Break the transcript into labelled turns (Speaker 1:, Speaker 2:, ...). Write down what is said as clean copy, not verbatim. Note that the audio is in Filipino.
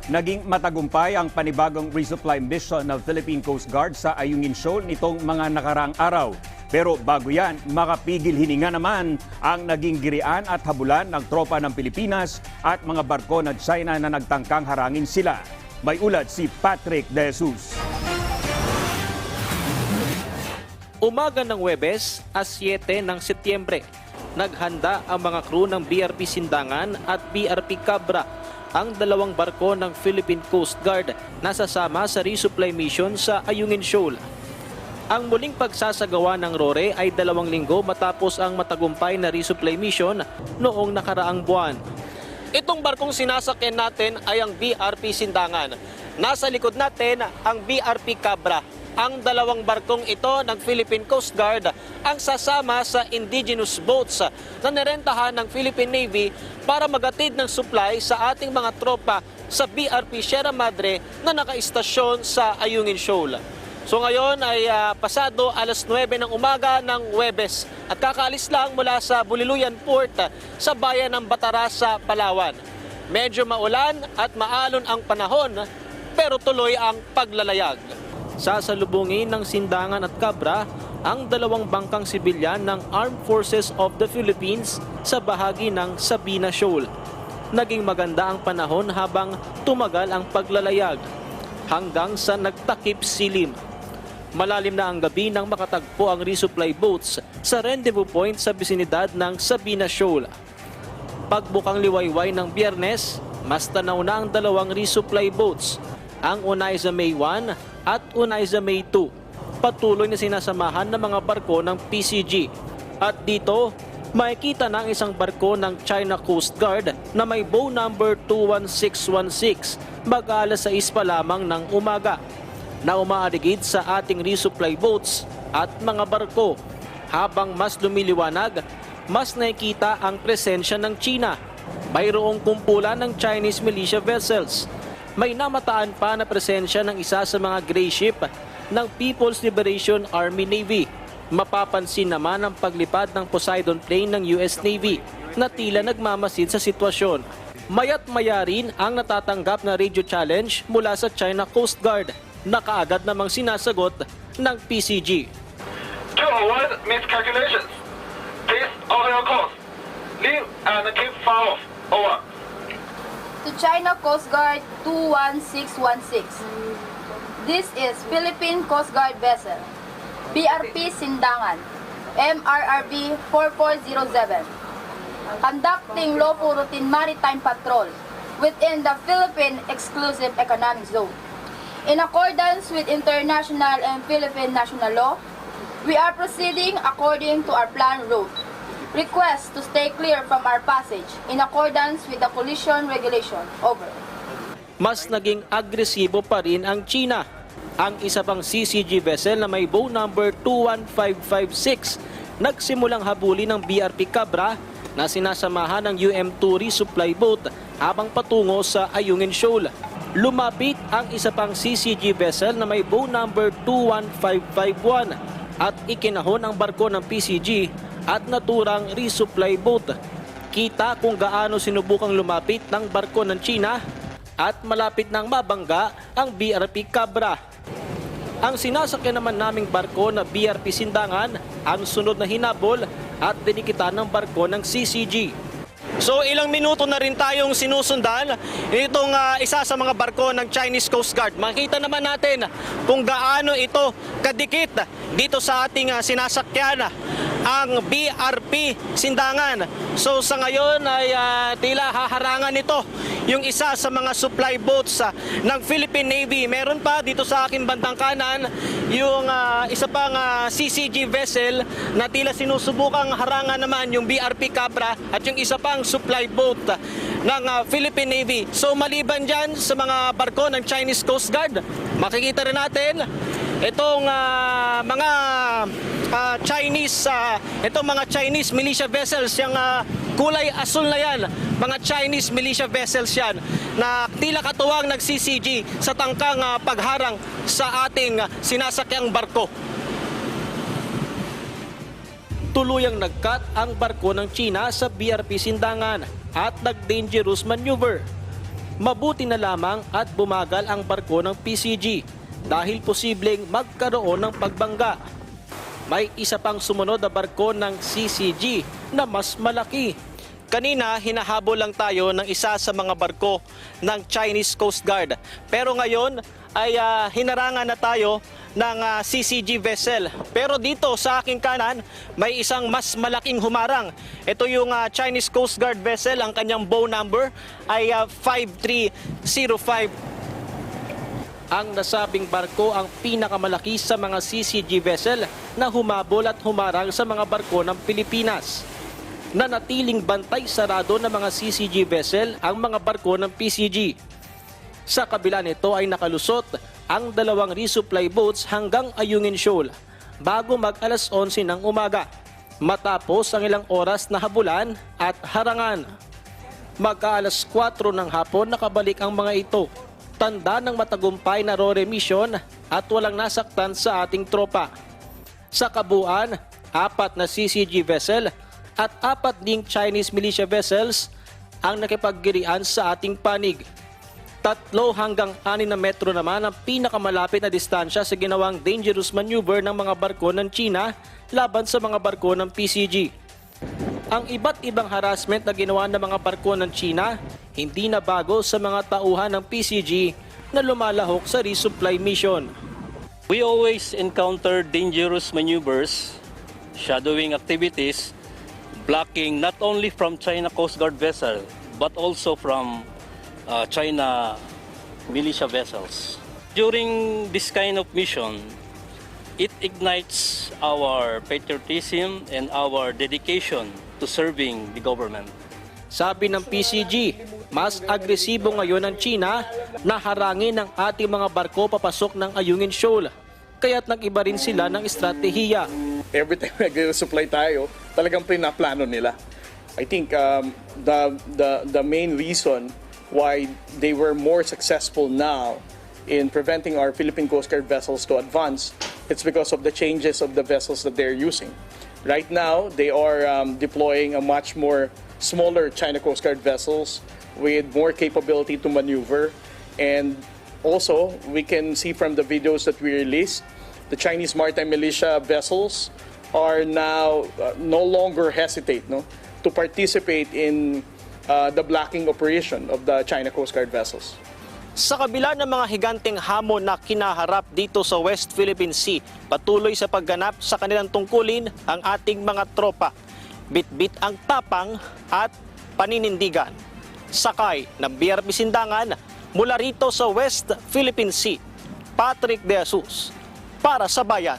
Speaker 1: Naging matagumpay ang panibagong resupply mission ng Philippine Coast Guard sa Ayungin Shoal nitong mga nakaraang araw. Pero bago yan, makapigil hininga naman ang naging girian at habulan ng tropa ng Pilipinas at mga barko ng China na nagtangkang harangin sila. May ulat si Patrick De Jesus.
Speaker 2: Umaga ng Huwebes, 7 ng Setyembre, naghanda ang mga crew ng BRP Sindangan at BRP Cabra, ang dalawang barko ng Philippine Coast Guard na sasama sa resupply mission sa Ayungin Shoal. Ang muling pagsasagawa ng RORE ay 2 linggo matapos ang matagumpay na resupply mission noong nakaraang buwan. Itong barkong sinasakyan natin ay ang BRP Sindangan. Nasa likod natin ang BRP Cabra. Ang dalawang barkong ito ng Philippine Coast Guard ang sasama sa indigenous boats na nirentahan ng Philippine Navy para magatid ng supply sa ating mga tropa sa BRP Sierra Madre na nakaistasyon sa Ayungin Shoal. So ngayon ay pasado 9:00 ng umaga ng Huwebes at kakaalis lang mula sa Buliluyan Port sa bayan ng Batarasa, Palawan. Medyo maulan at maalon ang panahon pero tuloy ang paglalayag. Sasalubungin ng Sindangan at Cabra ang dalawang bangkang sibilyan ng Armed Forces of the Philippines sa bahagi ng Sabina Shoal. Naging maganda ang panahon habang tumagal ang paglalayag hanggang sa nagtakip silim. Malalim na ang gabi nang makatagpo ang resupply boats sa rendezvous point sa bisinidad ng Sabina Shoal. Pagbukang liwayway ng Biyernes, mas tanaw na ang dalawang resupply boats, ang Onaiza May 1 at Onaiza May 2. Patuloy na sinasamahan ng mga barko ng PCG. At dito, makikita na ang isang barko ng China Coast Guard na may bow number 21616 mag-alas 6 pa lamang ng umaga na umaaligid sa ating resupply boats at mga barko. Habang mas lumiliwanag, mas nakikita ang presensya ng China. Mayroong kumpulan ng Chinese militia vessels. May namataan pa na presensya ng isa sa mga gray ship ng People's Liberation Army Navy. Mapapansin naman ang paglipad ng Poseidon plane ng US Navy na tila nagmamasid sa sitwasyon. Mayat maya rin ang natatanggap na radio challenge mula sa China Coast Guard na kaagad namang sinasagot ng PCG.
Speaker 3: To avoid miscalculations, please alter your course. Leave and keep far off. Over.
Speaker 4: To China Coast Guard 21616. This is Philippine Coast Guard vessel, BRP Sindangan, MRRB 4407, conducting lawful routine maritime patrol within the Philippine Exclusive Economic Zone. In accordance with international and Philippine national law, we are proceeding according to our planned route. Request to stay clear from our passage in accordance with the collision regulation. Over.
Speaker 2: Mas naging agresibo pa rin ang China. Ang isa pang CCG vessel na may bow number 21556 nagsimulang habulin ng BRP Cabra na sinasamahan ng UM2 resupply boat habang patungo sa Ayungin Shoal. Lumapit ang isa pang CCG vessel na may bow number 21551 at ikinahon ang barko ng PCG at naturang resupply boat. Kita kung gaano sinubukang lumapit ng barko ng China at malapit nang mabangga ang BRP Cabra. Ang sinasakyan naman naming barko na BRP Sindangan ang sunod na hinabol at dinikitan ng barko ng CCG. So ilang minuto na rin tayong sinusundan itong isa sa mga barko ng Chinese Coast Guard. Makita naman natin kung gaano ito kadikit dito sa ating sinasakyan ang BRP Sindangan. So sa ngayon ay tila haharangan nito yung isa sa mga supply boats ng Philippine Navy. Meron pa dito sa aking bandang kanan yung isa pang CCG vessel na tila sinusubukang harangan naman yung BRP Cabra at yung isa pang supply boat ng Philippine Navy. So maliban dyan sa mga barko ng Chinese Coast Guard, makikita rin natin itong mga Chinese militia vessels, yung kulay asul na yan, mga Chinese militia vessels yan na tila katuwang nag-CCG sa tangkang pagharang sa ating sinasakyang barko. Tuluyang nagkat ang barko ng China sa BRP Sindangan at nag-dangerous maneuver. mabuti na lamang at bumagal ang barko ng PCG dahil posibleng magkaroon ng pagbangga. May isa pang sumunod na barko ng CCG na mas malaki. Kanina, hinahabol lang tayo ng isa sa mga barko ng Chinese Coast Guard. Pero ngayon ay hinarangan na tayo ng CCG vessel. Pero dito sa aking kanan, may isang mas malaking humarang. Ito yung Chinese Coast Guard vessel. Ang kanyang bow number ay 5305. Ang nasabing barko ang pinakamalaki sa mga CCG vessel na humabol at humarang sa mga barko ng Pilipinas. Nanatiling bantay sarado ng mga CCG vessel ang mga barko ng PCG. Sa kabila nito ay nakalusot ang 2 resupply boats hanggang Ayungin Shoal bago mag alas 11 ng umaga matapos ang ilang oras na habulan at harangan. Mag-aalas 4 ng hapon nakabalik ang mga ito. Tanda ng matagumpay na RORE mission at walang nasaktan sa ating tropa. Sa kabuuan, 4 na CCG vessel at 4 ding Chinese militia vessels ang nakipaggirian sa ating panig. 3 hanggang 6 na metro naman ang pinakamalapit na distansya sa ginawang dangerous maneuver ng mga barko ng China laban sa mga barko ng PCG. Ang iba't ibang harassment na ginawa ng mga barko ng China hindi na bago sa mga tauhan ng PCG na lumalahok sa resupply mission.
Speaker 5: We always encounter dangerous maneuvers, shadowing activities, blocking not only from China Coast Guard vessel but also from China militia vessels. During this kind of mission, it ignites our patriotism and our dedication to serving the government.
Speaker 2: Sabi ng PCG, mas agresibo ngayon ang China na harangin ng ating mga barko papasok ng Ayungin Shoal. Kaya't nag-iba rin sila ng estratehiya.
Speaker 6: Every time nag-supply tayo, talagang pinaplano nila. I think the main reason why they were more successful now in preventing our Philippine Coast Guard vessels to advance, it's because of the changes of the vessels that they're using. Right now, they are deploying a much more smaller China Coast Guard vessels with more capability to maneuver. And also, we can see from the videos that we released, the Chinese maritime militia vessels are now no longer hesitate to participate in the blocking operation of the China Coast Guard vessels.
Speaker 2: Sa kabila ng mga higanteng hamon na kinaharap dito sa West Philippine Sea, patuloy sa pagganap sa kanilang tungkulin ang ating mga tropa. Bit-bit ang tapang at paninindigan. Sakay ng BRP Sindangan mula rito sa West Philippine Sea, Patrick De Jesus para sa Bayan.